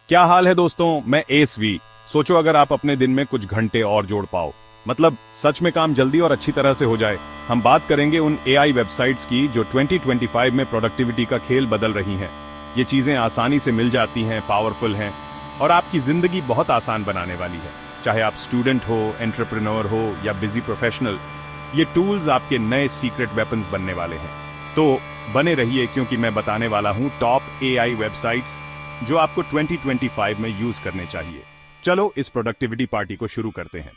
क्या हाल है दोस्तों। मैं एसवी। सोचो अगर आप अपने दिन में कुछ घंटे और जोड़ पाओ, मतलब सच में काम जल्दी और अच्छी तरह से हो जाए। हम बात करेंगे उन एआई वेबसाइट्स की जो 2025 में प्रोडक्टिविटी का खेल बदल रही हैं। ये चीजें आसानी से मिल जाती हैं, पावरफुल हैं और आपकी जिंदगी बहुत आसान बनाने वाली है। चाहे आप स्टूडेंट हो, एंटरप्रेन्योर हो या बिजी प्रोफेशनल, ये टूल्स आपके नए सीक्रेट वेपन्स बनने वाले हैं। तो बने रहिए क्योंकि मैं बताने वाला हूं टॉप एआई वेबसाइट्स जो आपको 2025 में यूज करने चाहिए। चलो इस प्रोडक्टिविटी पार्टी को शुरू करते हैं।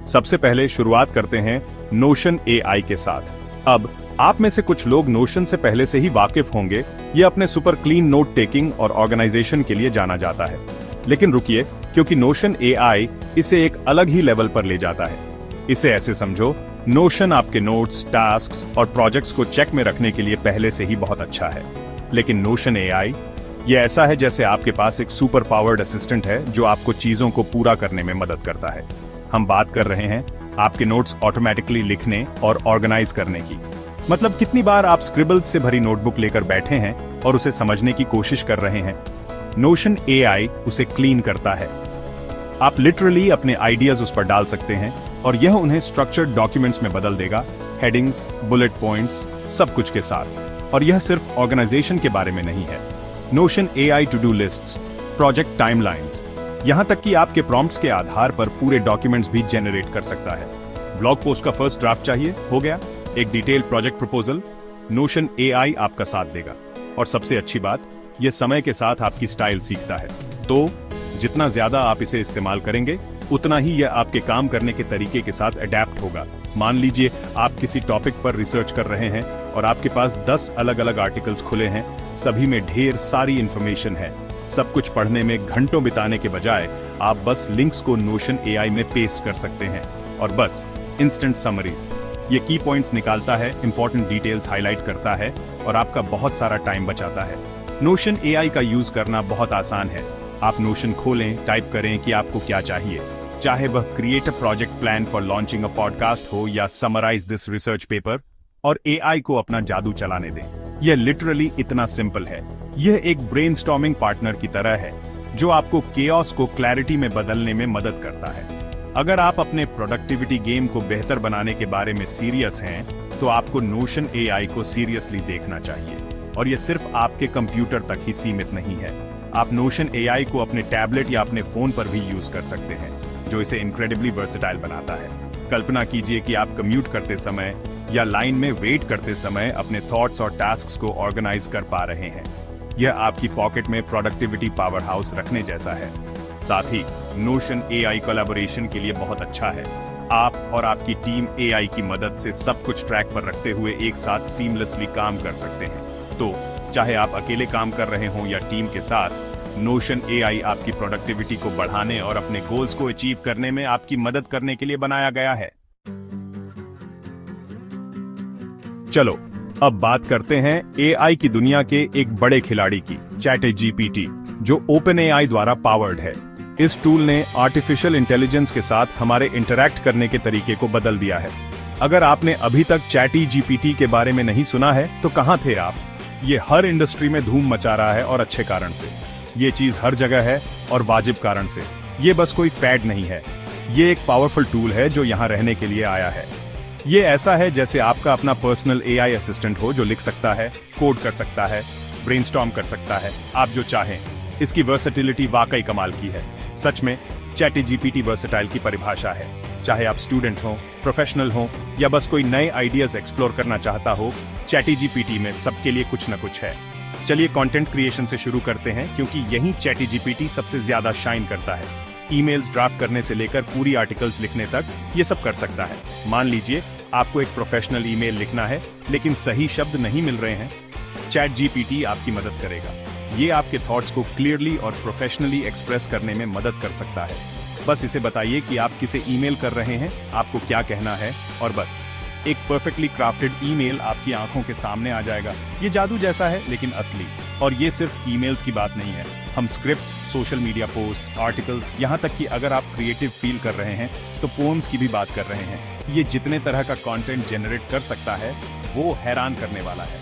सबसे पहले शुरुआत करते हैं नोशन एआई के साथ। अब आप में से कुछ लोग नोशन से पहले से ही वाकिफ होंगे। ये अपने सुपर क्लीन नोट टेकिंग और ऑर्गेनाइजेशन के लिए जाना जाता है। लेकिन रुकिए, क्योंकि नोशन एआई इसे एक अलग ही लेवल पर ले जाता है। इसे ऐसे समझो, नोशन आपके नोट्स, टास्क्स और प्रोजेक्ट्स को चेक में रखने के लिए पहले से ही बहुत अच्छा है। लेकिन नोशन एआई ये ऐसा है जैसे आपके पास एक सुपर पावर्ड असिस्टेंट है जो आपको चीजों को पूरा करने में मदद करता है। हम बात कर रहे हैं आपके नोट्स ऑटोमेटिकली लिखने और ऑर्गेनाइज करने की। मतलब कितनी बार आप स्क्रिबल्स से भरी नोटबुक लेकर बैठे हैं और उसे समझने की कोशिश कर रहे हैं। नोशन एआई उसे क्लीन करता है। आप लिटरली अपने आइडियाज उस पर डाल सकते हैं और यह उन्हें स्ट्रक्चर्ड डॉक्यूमेंट्स में बदल देगा, हेडिंग्स, बुलेट पॉइंट्स, सब कुछ के साथ। और यह सिर्फ ऑर्गेनाइजेशन के बारे में नहीं है। Notion AI to do lists, project timelines, यहां तक कि आपके प्रॉम्प्ट्स के आधार पर पूरे डॉक्यूमेंट्स भी जनरेट कर सकता है। ब्लॉग पोस्ट का फर्स्ट ड्राफ्ट चाहिए, हो गया। एक detail project proposal, notion AI आपका साथ देगा। और सबसे अच्छी बात, यह समय के साथ आपकी स्टाइल सीखता है। तो जितना ज्यादा आप इसे इस्तेमाल करेंगे उतना ही यह आपके काम करने के तरीके के साथ अडेप्ट होगा। मान लीजिए आप किसी टॉपिक पर रिसर्च कर रहे हैं और आपके पास 10 अलग अलग आर्टिकल्स खुले हैं, सभी में ढेर सारी इंफॉर्मेशन है। सब कुछ पढ़ने में घंटों बिताने के बजाय आप बस लिंक्स को नोशन एआई में पेस्ट कर सकते हैं और बस इंस्टेंट समरीज, ये की पॉइंट्स निकालता है, इंपॉर्टेंट डिटेल्स हाईलाइट करता है और आपका बहुत सारा टाइम बचाता है। नोशन एआई का यूज करना बहुत आसान है। आप नोशन खोलें, टाइप करें कि आपको क्या चाहिए, चाहे वह create a project plan for launching a podcast हो या समराइज दिस रिसर्च पेपर, और एआई को अपना जादू चलाने दें। यह लिटरली इतना सिंपल है। यह एक ब्रेनस्टॉर्मिंग पार्टनर की तरह है जो आपको केओस को क्लैरिटी में बदलने में मदद करता है। अगर आप अपने प्रोडक्टिविटी गेम को बेहतर बनाने के बारे में सीरियस हैं, तो आपको नोशन एआई को सीरियसली देखना चाहिए। और यह सिर्फ आपके कंप्यूटर तक ही सीमित नहीं है। आप नोशन एआई को अपने टैबलेट या अपने फोन पर भी यूज कर सकते हैं, जो इसे इनक्रेडिबली वर्सेटाइल बनाता है। कल्पना कीजिए कि आप कम्यूट करते समय या लाइन में वेट करते समय अपने थॉट्स और टास्क्स को ऑर्गेनाइज कर पा रहे हैं। यह आपकी पॉकेट में प्रोडक्टिविटी पावर हाउस रखने जैसा है। साथ ही नोशन एआई कोलैबोरेशन के लिए बहुत अच्छा है। आप और आपकी टीम एआई की मदद से सब कुछ ट्रैक पर रखते हुए एक साथ सीमलेसली काम कर सकते हैं। तो चाहे आप अकेले काम कर रहे हों या टीम के साथ, नोशन एआई आपकी प्रोडक्टिविटी को बढ़ाने और अपने गोल्स को अचीव करने में आपकी मदद करने के लिए बनाया गया है। चलो अब बात करते हैं एआई की दुनिया के एक बड़े खिलाड़ी की, चैटजीपीटी, जो ओपन एआई द्वारा पावर्ड है। इस टूल ने आर्टिफिशियल इंटेलिजेंस के साथ हमारे इंटरैक्ट करने के तरीके को बदल दिया है। अगर आपने अभी तक चैटजीपीटी के बारे में नहीं सुना है तो कहां थे आप। ये हर इंडस्ट्री में धूम मचा रहा है और अच्छे कारण से। ये चीज हर जगह है और वाजिब कारण से। ये बस कोई फैड नहीं है। ये एक पावरफुल टूल है जो यहाँ रहने के लिए आया है। ये ऐसा है जैसे आपका अपना पर्सनल एआई असिस्टेंट हो जो लिख सकता है, कोड कर सकता है, ब्रेनस्टॉर्म कर सकता है, आप जो चाहें। इसकी वर्सेटिलिटी वाकई कमाल की है। सच में चैटजीपीटी वर्सेटाइल की परिभाषा है। चाहे आप स्टूडेंट हो, प्रोफेशनल हो या बस कोई नए आइडियाज एक्सप्लोर करना चाहता हो, चैटजीपीटी में सबके लिए कुछ न कुछ है। चलिए कंटेंट क्रिएशन से शुरू करते हैं, क्योंकि यही चैटजीपीटी सबसे ज्यादा शाइन करता है। ईमेल्स ड्राफ्ट करने से लेकर पूरी आर्टिकल्स लिखने तक ये सब कर सकता है। मान लीजिए आपको एक प्रोफेशनल ईमेल लिखना है लेकिन सही शब्द नहीं मिल रहे हैं, चैटजीपीटी आपकी मदद करेगा। ये आपके थॉट्स को क्लियरली और प्रोफेशनली एक्सप्रेस करने में मदद कर सकता है। बस इसे बताइए कि आप किसे ईमेल कर रहे हैं, आपको क्या कहना है, और बस एक परफेक्टली क्राफ्टेड ईमेल आपकी आंखों के सामने आ जाएगा। ये जादू जैसा है लेकिन असली। और ये सिर्फ ईमेल्स की बात नहीं है। हम scripts, social media post, articles, यहाँ तक कि अगर आप क्रिएटिव फील कर रहे हैं तो पोएम्स की भी बात कर रहे हैं। ये जितने तरह का कंटेंट जनरेट कर सकता है वो हैरान करने वाला है।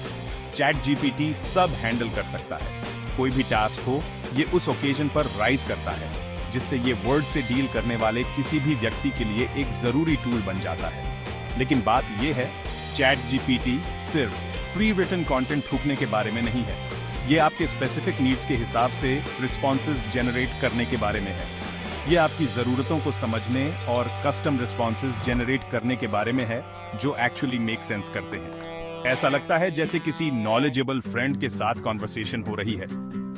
चैट जीपीटी सब हैंडल कर सकता है। कोई भी टास्क हो, ये उस ओकेजन पर राइज करता है, जिससे ये वर्ड से डील करने वाले किसी भी व्यक्ति के लिए एक जरूरी टूल बन जाता है। लेकिन बात ये है, चैट जीपीटी सिर्फ प्री रिटन कंटेंट थूकने के बारे में नहीं है। ये आपके स्पेसिफिक नीड्स के हिसाब से रिस्पॉन्सेज जनरेट करने के बारे में है। ये आपकी जरूरतों को समझने और कस्टम रिस्पॉन्सेज जनरेट करने के बारे में है, जो एक्चुअली मेक सेंस करते हैं। ऐसा लगता है जैसे किसी नॉलेजेबल फ्रेंड के साथ कॉन्वर्सेशन हो रही है,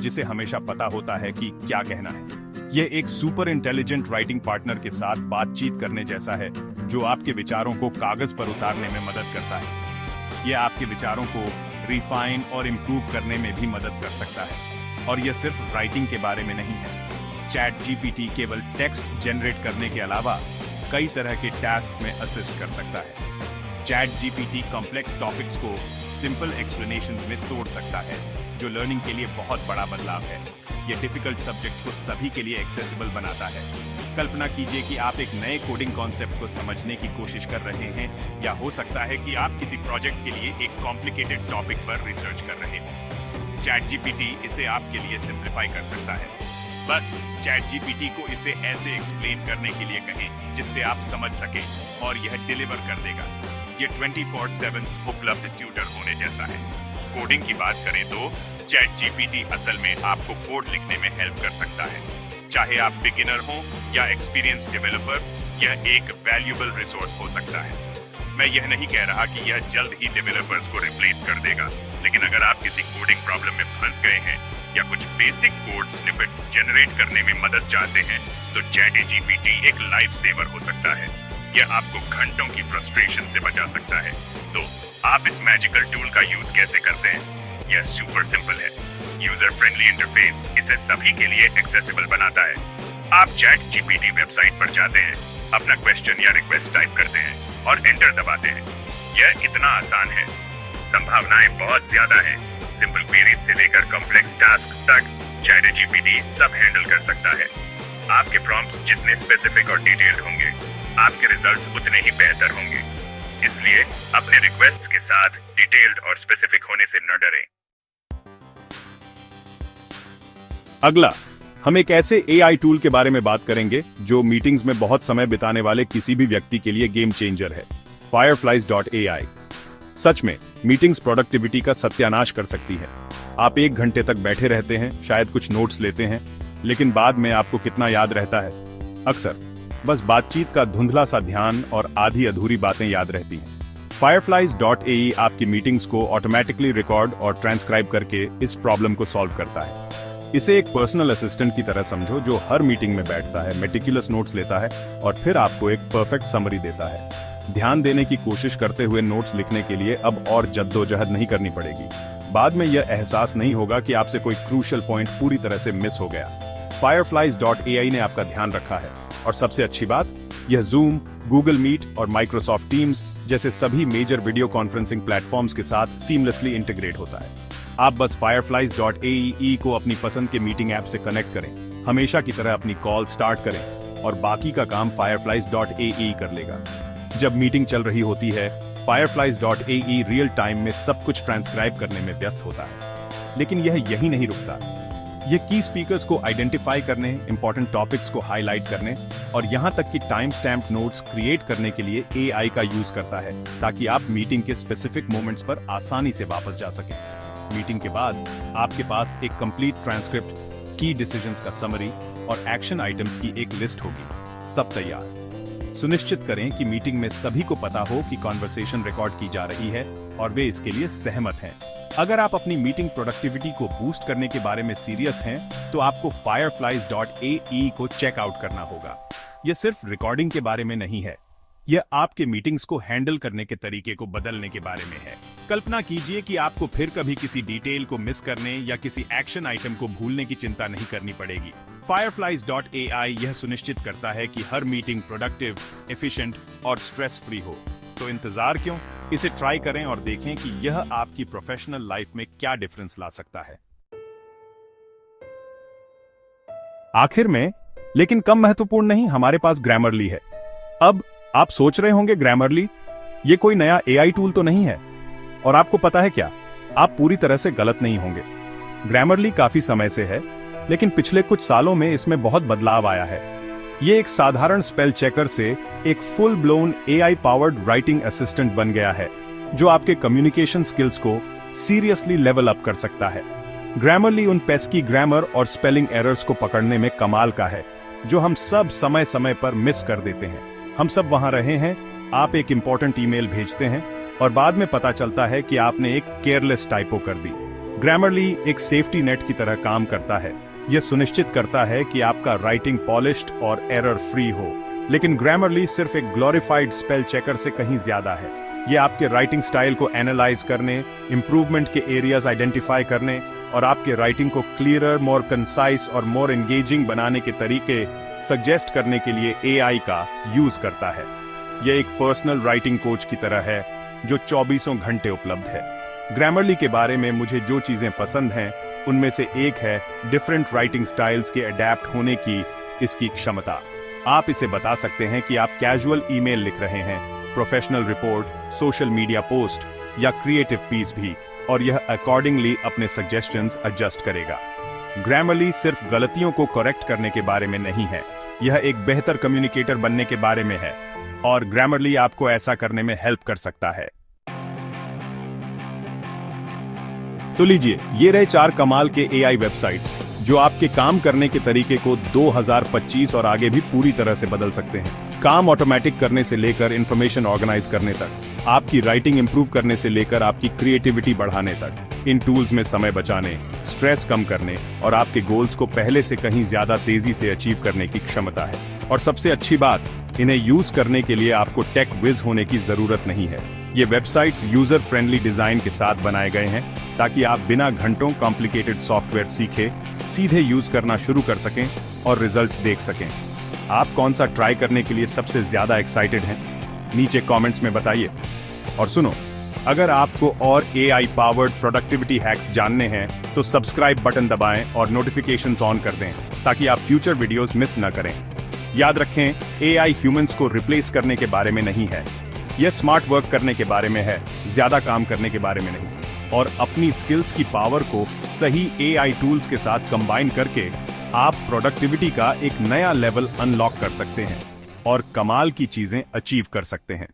जिसे हमेशा पता होता है कि क्या कहना है। यह एक सुपर इंटेलिजेंट राइटिंग पार्टनर के साथ बातचीत करने जैसा है, जो आपके विचारों को कागज पर उतारने में मदद करता है। यह आपके विचारों को रिफाइन और इम्प्रूव करने में भी मदद कर सकता है। और यह सिर्फ राइटिंग के बारे में नहीं है। चैट जीपीटी केवल टेक्स्ट जनरेट करने के अलावा कई तरह के टास्क में असिस्ट कर सकता है। चैट जीपीटी कॉम्प्लेक्स टॉपिक्स को सिंपल एक्सप्लेनेशंस में तोड़ सकता है, जो लर्निंग के लिए बहुत बड़ा बदलाव है। यह डिफिकल्ट सब्जेक्ट्स को सभी के लिए एक्सेसिबल बनाता है। कल्पना कीजिए कि आप एक नए कोडिंग कॉन्सेप्ट को समझने की कोशिश कर रहे हैं, या हो सकता है कि आप किसी प्रोजेक्ट के लिए एक कॉम्प्लिकेटेड टॉपिक पर रिसर्च कर रहे हो। चैट जीपीटी इसे आपके लिए सिंप्लीफाई कर सकता है। बस चैट जीपीटी को इसे ऐसे एक्सप्लेन करने के लिए कहें जिससे आप समझ सकें, और यह डिलीवर कर देगा। ये 24/7 उपलब्ध ट्यूटर होने जैसा है। कोडिंग की बात करें तो चैट जीपीटी असल में आपको कोड लिखने में हेल्प कर सकता है। चाहे आप बिगिनर हो या एक्सपीरियंस डेवलपर, यह एक वैल्यूएबल रिसोर्स हो सकता है। मैं यह नहीं कह रहा कि यह जल्द ही डेवलपर्स को रिप्लेस कर देगा, लेकिन अगर आप किसी कोडिंग प्रॉब्लम में फंस गए हैं या कुछ बेसिक कोड स्निपेट्स जनरेट करने में मदद चाहते हैं, तो चैट जीपीटी एक लाइफ सेवर हो सकता है। यह आपको घंटों की फ्रस्ट्रेशन से बचा सकता है। तो आप इस मैजिकल टूल का यूज कैसे करते हैं? यह सुपर सिंपल है। यूजर फ्रेंडली इंटरफेस इसे सभी के लिए एक्सेसिबल बनाता है। आप चैट जीपीटी वेबसाइट पर जाते हैं, अपना क्वेश्चन या रिक्वेस्ट टाइप करते हैं और एंटर दबाते हैं। यह इतना आसान है, संभावनाएं बहुत ज्यादा हैं। सिंपल क्वेरीज से लेकर कॉम्प्लेक्स टास्क तक चैट जीपीटी सब हैंडल कर सकता है। आपके प्रॉम्प्ट्स जितने स्पेसिफिक और डिटेल्ड होंगे, आपके रिजल्ट्स उतने ही बेहतर होंगे। इसलिए अपने रिक्वेस्ट्स के साथ डिटेल्ड और स्पेसिफिक होने से न डरें। अगला, हम एक ऐसे एआई टूल के बारे में बात करेंगे जो मीटिंग्स में बहुत समय बिताने वाले किसी भी व्यक्ति के लिए गेम चेंजर है। Fireflies.ai। सच में मीटिंग्स प्रोडक्टिविटी का सत्यानाश कर सकती है। आप 1 घंटे तक बैठे रहते हैं, शायद कुछ नोट्स लेते हैं, लेकिन बाद में आपको कितना याद रहता है? अक्सर बस बातचीत का धुंधला सा ध्यान और आधी अधूरी बातें याद रहती हैं। Fireflies.ai आपकी मीटिंग्स को ऑटोमेटिकली रिकॉर्ड और ट्रांसक्राइब करके इस प्रॉब्लम को सॉल्व करता है। इसे एक पर्सनल असिस्टेंट की तरह समझो, जो हर मीटिंग में बैठता है, मेटिकुलस नोट्स लेता है और फिर आपको एक परफेक्ट समरी देता है। ध्यान देने की कोशिश करते हुए नोट्स लिखने के लिए अब और जद्दोजहद नहीं करनी पड़ेगी। बाद में यह एहसास नहीं होगा कि आपसे कोई क्रूशियल पॉइंट पूरी तरह से मिस हो गया। Fireflies.ai ने आपका ध्यान रखा है, और सबसे अच्छी बात, यह Zoom, Google Meet और Microsoft Teams जैसे सभी मेजर वीडियो कॉन्फ्रेंसिंग प्लेटफॉर्म्स के साथ सीमलेसली इंटीग्रेट होता है। आप बस Fireflies.ai को अपनी पसंद के मीटिंग ऐप से कनेक्ट करें, हमेशा की तरह अपनी कॉल स्टार्ट करें, और बाकी का काम Fireflies.ai कर लेगा। जब मीटिंग चल रही होती है, Fireflies.ai रियल टाइम में सब कुछ ट्रांसक्राइब करने में व्यस्त होता है। लेकिन यह यही नहीं रुकता। यह की स्पीकर्स को आइडेंटिफाई करने, इंपॉर्टेंट टॉपिक्स को हाईलाइट करने और यहां तक कि टाइम स्टैम्प नोट्स क्रिएट करने के लिए एआई का यूज करता है, ताकि आप मीटिंग के स्पेसिफिक मोमेंट्स पर आसानी से वापस जा सकें। मीटिंग के बाद आपके पास एक कंप्लीट ट्रांसक्रिप्ट, की डिसीजंस का समरी और एक्शन आइटम्स की एक लिस्ट होगी। सब तैयार। सुनिश्चित करें कि मीटिंग में सभी को पता हो कि कॉन्वर्सेशन रिकॉर्ड की जा रही है और वे इसके लिए सहमत हैं। अगर आप अपनी मीटिंग प्रोडक्टिविटी को बूस्ट करने के बारे में सीरियस हैं, तो आपको Fireflies.ai को चेक आउट करना होगा। यह सिर्फ रिकॉर्डिंग के बारे में नहीं है, यह आपके मीटिंग्स को हैंडल करने के तरीके को बदलने के बारे में है। कल्पना कीजिए कि आपको फिर कभी किसी डिटेल को मिस करने या किसी एक्शन आइटम को भूलने की चिंता नहीं करनी पड़ेगी। Fireflies.ai यह सुनिश्चित करता है कि हर मीटिंग प्रोडक्टिव, एफिशिएंट और स्ट्रेस फ्री हो। तो इंतजार क्यों? इसे ट्राई करें और देखें कि यह आपकी प्रोफेशनल लाइफ में क्या डिफरेंस ला सकता है। आखिर में, लेकिन कम महत्वपूर्ण नहीं, हमारे पास ग्रामरली है। अब आप सोच रहे होंगे, ग्रामरली ये कोई नया एआई टूल तो नहीं है? और आपको पता है क्या, आप पूरी तरह से गलत नहीं होंगे। ग्रामरली काफी समय से है, लेकिन पिछले कुछ सालों में इसमें बहुत बदलाव आया है। ये एक साधारण स्पेल चेकर से एक full blown AI powered writing assistant बन गया है, जो आपके कम्युनिकेशन स्किल्स को सीरियसली लेवल अप कर सकता है। ग्रामरली उन पेस्की ग्रामर और स्पेलिंग एरर्स को पकड़ने में कमाल का है, जो हम सब समय समय पर मिस कर देते हैं। हम सब वहां रहे हैं, आप एक इंपॉर्टेंट ईमेल भेजते हैं और बाद में पता चलता है कि आपने एक केयरलेस टाइपो कर दी। ग्रामरली एक सेफ्टी नेट की तरह काम करता है। यह सुनिश्चित करता है कि आपका राइटिंग पॉलिश्ड और एरर फ्री हो। लेकिन ग्रामरली सिर्फ एक ग्लोरिफाइड स्पेल चेकर से कहीं ज्यादा है। यह आपके राइटिंग स्टाइल को एनालाइज करने, इंप्रूवमेंट के एरियाज आइडेंटिफाई करने और आपके राइटिंग को क्लियरर, मोर कंसाइज और मोर एंगेजिंग बनाने के तरीके सजेस्ट करने के लिए AI का यूज करता है। यह एक पर्सनल राइटिंग कोच की तरह है, जो 24 घंटे उपलब्ध है। ग्रामरली के बारे में मुझे जो चीजें पसंद हैं, उनमें से एक है डिफरेंट राइटिंग स्टाइल्स के अडेप्ट होने की इसकी क्षमता। आप इसे बता सकते हैं कि आप कैजुअल ईमेल लिख रहे हैं, professional report, social media post या क्रिएटिव पीस भी, और यह अकॉर्डिंगली अपने सजेशंस एडजस्ट करेगा। ग्रामरली सिर्फ गलतियों को करेक्ट करने के बारे में नहीं है, यह एक बेहतर कम्युनिकेटर बनने के बारे में है, और ग्रामरली आपको ऐसा करने में हेल्प कर सकता है। तो लीजिए, ये रहे 4 कमाल के AI वेबसाइट्स, जो आपके काम करने के तरीके को 2025 और आगे भी पूरी तरह से बदल सकते हैं। काम ऑटोमेटिक करने से लेकर इंफॉर्मेशन ऑर्गेनाइज करने तक, आपकी राइटिंग इंप्रूव करने से लेकर आपकी क्रिएटिविटी बढ़ाने तक, इन टूल्स में समय बचाने, स्ट्रेस कम करने और आपके गोल्स को पहले से कहीं ज्यादा तेजी से अचीव करने की क्षमता है। और सबसे अच्छी बात, इन्हें यूज करने के लिए आपको टेक विज होने की जरूरत नहीं है। ये वेबसाइट्स यूजर फ्रेंडली डिजाइन के साथ बनाए गए हैं, ताकि आप बिना घंटों कॉम्प्लिकेटेड सॉफ्टवेयर सीखे सीधे यूज करना शुरू कर सकें और रिजल्ट्स देख सकें। आप कौन सा ट्राई करने के लिए सबसे ज्यादा एक्साइटेड हैं? नीचे कमेंट्स में बताइए। और सुनो, अगर आपको और AI पावर्ड प्रोडक्टिविटी हैक्स जानने हैं, तो सब्सक्राइब बटन दबाएं और नोटिफिकेशंस ऑन कर दें, ताकि आप फ्यूचर वीडियोस मिस न करें। याद रखें, AI ह्यूमंस को रिप्लेस करने के बारे में नहीं है, यह स्मार्ट वर्क करने के बारे में है, ज्यादा काम करने के बारे में नहीं। और अपनी स्किल्स की पावर को सही AI टूल्स के साथ कंबाइन करके आप प्रोडक्टिविटी का एक नया लेवल अनलॉक कर सकते हैं और कमाल की चीजें अचीव कर सकते हैं।